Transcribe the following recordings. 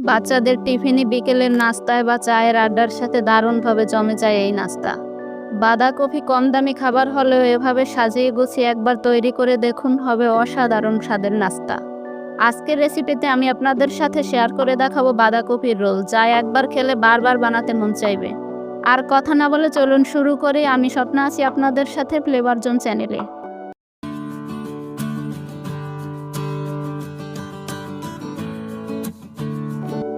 বাচ্চাদের টিফিনে, বিকেলের নাস্তায় বা চায়ের আড্ডার সাথে দারুণভাবে জমে যায় এই নাস্তা। বাঁধাকপি কম দামি খাবার হলেও এভাবে সাজিয়ে গুছিয়ে একবার তৈরি করে দেখুন, হবে অসাধারণ স্বাদের নাস্তা। আজকের রেসিপিতে আমি আপনাদের সাথে শেয়ার করে দেখাবো বাঁধাকপির রোল, যা একবার খেলে বারবার বানাতে মন চাইবে। আর কথা না বলে চলুন শুরু করি। আমি স্বপ্না আছি আপনাদের সাথে ফ্লেভার জোন চ্যানেলে।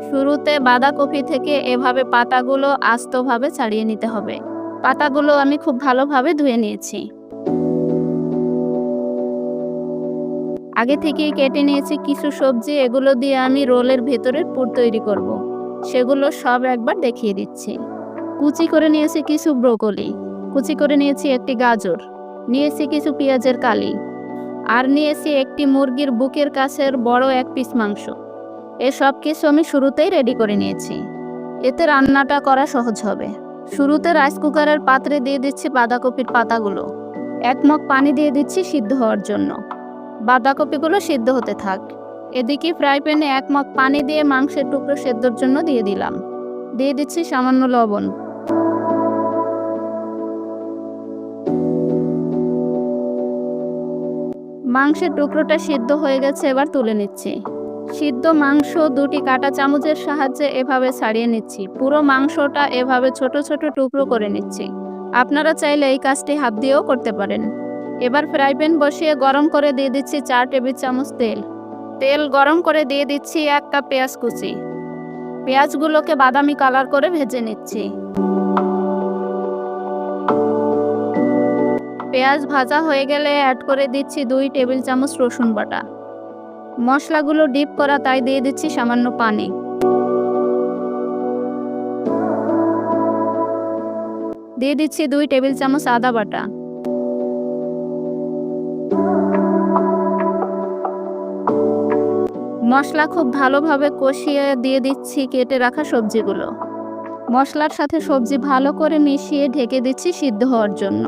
শুরুতে বাঁধাকপি থেকে এভাবে পাতাগুলো আস্তভাবে ছাড়িয়ে নিতে হবে। পাতাগুলো আমি খুব ভালোভাবে ধুয়ে নিয়েছি। আগে থেকেই কেটে নিয়েছি কিছু সবজি, এগুলো দিয়ে আমি রোলের ভেতরের পুর তৈরি করব। সেগুলো সব একবার দেখিয়ে দিচ্ছি। কুচি করে নিয়েছি কিছু ব্রোকলি, কুচি করে নিয়েছি একটি গাজর, নিয়েছি কিছু পেঁয়াজের কালি, আর নিয়েছি একটি মুরগির বুকের কাছের বড় এক পিস মাংস। এসব কিছু আমি শুরুতেই রেডি করে নিয়েছি, এতে রান্নাটা করা সহজ হবে। শুরুতে রাইস কুকারের পাত্রে দিয়ে দিচ্ছি বাঁধাকপির পাতাগুলো। 1 মগ পানি দিয়ে দিচ্ছি সিদ্ধ হওয়ার জন্য। বাঁধাকপিগুলো সিদ্ধ হতে থাক। এদিকে ফ্রাই প্যানে 1 মগ পানি দিয়ে মাংসের টুকরো সেদ্ধর জন্য দিয়ে দিলাম। দিয়ে দিচ্ছি সামান্য লবণ। মাংসের টুকরোটা সিদ্ধ হয়ে গেছে, এবার তুলে নিচ্ছি। সিদ্ধ মাংস 2টি কাঁটা চামচের সাহায্যে এভাবে ছাড়িয়ে নিচ্ছি। পুরো মাংসটা এভাবে ছোট ছোট টুকরো করে নিচ্ছি। আপনারা চাইলে এই কাজটি হাত দিয়েও করতে পারেন। এবার ফ্রাই প্যান বসিয়ে গরম করে দিয়ে দিচ্ছি 4 টেবিল চামচ তেল। তেল গরম করে দিয়ে দিচ্ছি 1 কাপ পেঁয়াজ কুচি। পেঁয়াজগুলোকে বাদামি কালার করে ভেজে নিচ্ছি। পেঁয়াজ ভাজা হয়ে গেলে অ্যাড করে দিচ্ছি 2 টেবিল চামচ রসুন বাটা। মশলাগুলো ডিপ করা, তাই দিয়ে দিচ্ছি সামান্য পানি। দিয়ে দিচ্ছি 2 টেবিল চামচ আদা বাটা। মশলা খুব ভালোভাবে কষিয়ে দিয়ে দিচ্ছি কেটে রাখা সবজিগুলো। মশলার সাথে সবজি ভালো করে মিশিয়ে ঢেকে দিচ্ছি সিদ্ধ হওয়ার জন্য।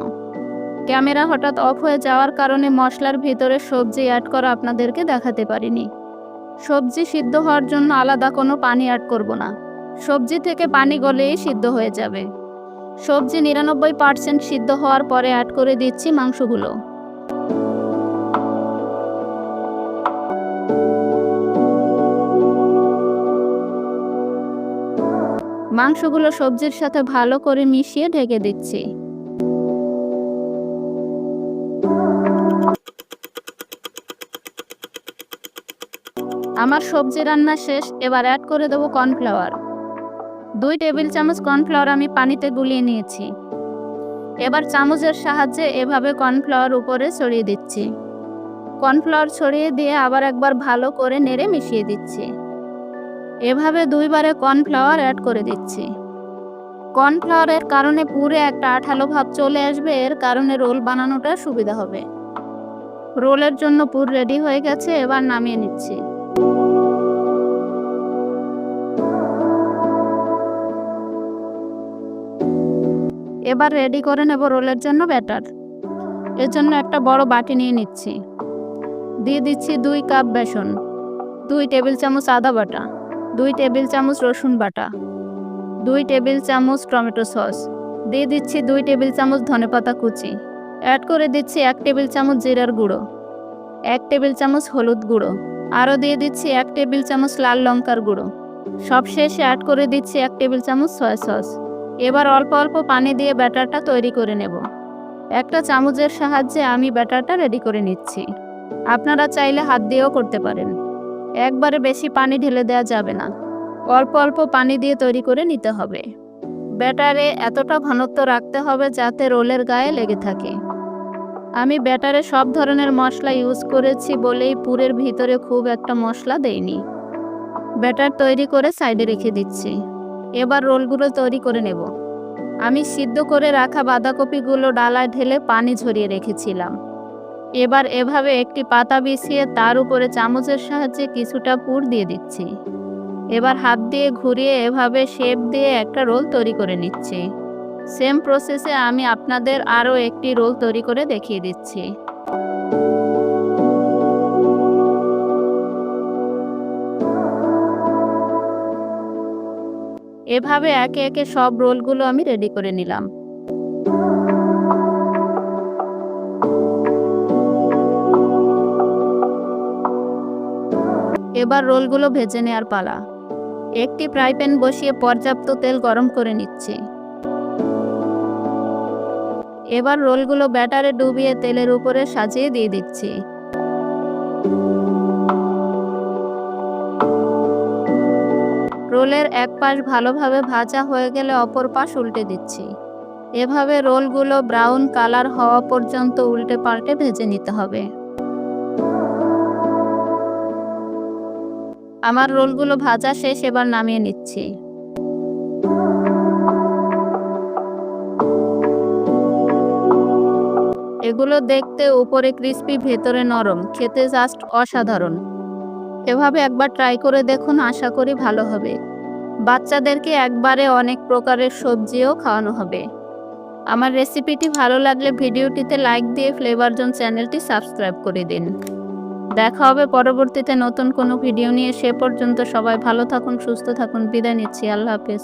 ক্যামেরা হঠাৎ অফ হয়ে যাওয়ার কারণে মশলার ভিতরে সবজি অ্যাড করা আপনাদেরকে দেখাতে পারিনি। সবজি সিদ্ধ হওয়ার জন্য আলাদা কোনো পানি অ্যাড করব না। সবজি থেকে পানি গলেই সিদ্ধ হয়ে যাবে। সবজি 99% সিদ্ধ হওয়ার পরে অ্যাড করে দিচ্ছি মাংসগুলো। মাংসগুলো সবজির সাথে ভালো করে মিশিয়ে ঢেকে দিচ্ছি। আমার সবজি রান্না শেষ, এবার অ্যাড করে দেবো কর্নফ্লাওয়ার। 2 টেবিল চামচ কর্নফ্লাওয়ার আমি পানিতে গুলিয়ে নিয়েছি। এবার চামচের সাহায্যে এভাবে কর্নফ্লাওয়ার উপরে ছড়িয়ে দিচ্ছি। কর্নফ্লাওয়ার ছড়িয়ে দিয়ে আবার একবার ভালো করে নেড়ে মিশিয়ে দিচ্ছি। এভাবে 2 বারে কর্নফ্লাওয়ার অ্যাড করে দিচ্ছি। কর্নফ্লাওয়ারের কারণে পুরে একটা আঠালো ভাব চলে আসবে, এর কারণে রোল বানানোটা সুবিধা হবে। রোলের জন্য পুর রেডি হয়ে গেছে, এবার নামিয়ে নিচ্ছি। এবার রেডি করে নেব রোলের জন্য ব্যাটার। এর জন্য একটা বড় বাটি নিয়ে নিচ্ছি। দিয়ে দিচ্ছি 2 কাপ বেসন, 2 টেবিল চামচ আদা বাটা, 2 টেবিল চামচ রসুন বাটা, 2 টেবিল চামচ টমেটো সস, দিয়ে দিচ্ছি 2 টেবিল চামচ ধনেপাতা কুচি, অ্যাড করে দিচ্ছি 1 টেবিল চামচ জিরার গুঁড়ো, 1 টেবিল চামচ হলুদ গুঁড়ো, আরও দিয়ে দিচ্ছি 1 টেবিল চামচ লাল লঙ্কার গুঁড়ো। সবশেষে অ্যাড করে দিচ্ছি 1 টেবিল চামচ সয়া সস। এবার অল্প অল্প পানি দিয়ে ব্যাটারটা তৈরি করে নেব। একটা চামচের সাহায্যে আমি ব্যাটারটা রেডি করে নিচ্ছি। আপনারা চাইলে হাত দিয়েও করতে পারেন। একবারে বেশি পানি ঢেলে দেওয়া যাবে না, অল্প অল্প পানি দিয়ে তৈরি করে নিতে হবে। ব্যাটারে এতটা ঘনত্ব রাখতে হবে যাতে রোলের গায়ে লেগে থাকে। আমি ব্যাটারে সব ধরনের মশলা ইউজ করেছি বলেই পুরের ভিতরে খুব একটা মশলা দেইনি। ব্যাটার তৈরি করে সাইডে রেখে দিচ্ছি। এবার রোলগুলো তৈরি করে নেব। আমি সিদ্ধ করে রাখা বাঁধাকপিগুলো ডালায় ঢেলে পানি ঝরিয়ে রেখেছিলাম। এবার এভাবে একটি পাতা বিছিয়ে তার উপরে চামচের সাহায্যে কিছুটা পুর দিয়ে দিচ্ছি। এবার হাত দিয়ে ঘুরিয়ে এভাবে শেপ দিয়ে একটা রোল তৈরি করে নিচ্ছি। সেম প্রসেসে আমি আপনাদের আরও একটি রোল তৈরি করে দেখিয়ে দিচ্ছি। এভাবে একে একে সব রোলগুলো আমি রেডি করে নিলাম। এবার রোলগুলো ভেজে নেওয়ার পালা। একটি ফ্রাই প্যান বসিয়ে পর্যাপ্ত তেল গরম করে নিচ্ছি। এবার রোলগুলো ব্যাটারে ডুবিয়ে তেলের উপরে সাজিয়ে দিয়ে দিচ্ছি। রোলের এক পাশ ভালোভাবে ভাজা হয়ে গেলে অপর পাশ উল্টে দিচ্ছি। এভাবে রোলগুলো ব্রাউন কালার হওয়া পর্যন্ত উল্টে পাল্টে ভেজে নিতে হবে। আমার রোলগুলো ভাজা শেষ, এবার নামিয়ে নিচ্ছি। এগুলো দেখতে উপরে ক্রিস্পি, ভেতরে নরম, খেতে জাস্ট অসাধারণ। এভাবে একবার ট্রাই করে দেখুন, আশা করি ভালো হবে। বাচ্চাদেরকে একবারে অনেক প্রকারের সবজিও খাওয়ানো হবে। আমার রেসিপিটি ভালো লাগলে ভিডিওটিতে লাইক দিয়ে ফ্লেভার জোন চ্যানেলটি সাবস্ক্রাইব করে দিন। দেখা হবে পরবর্তীতে নতুন কোনো ভিডিও নিয়ে। সে পর্যন্ত সবাই ভালো থাকুন, সুস্থ থাকুন। বিদায় নিচ্ছি। আল্লাহ হাফেজ।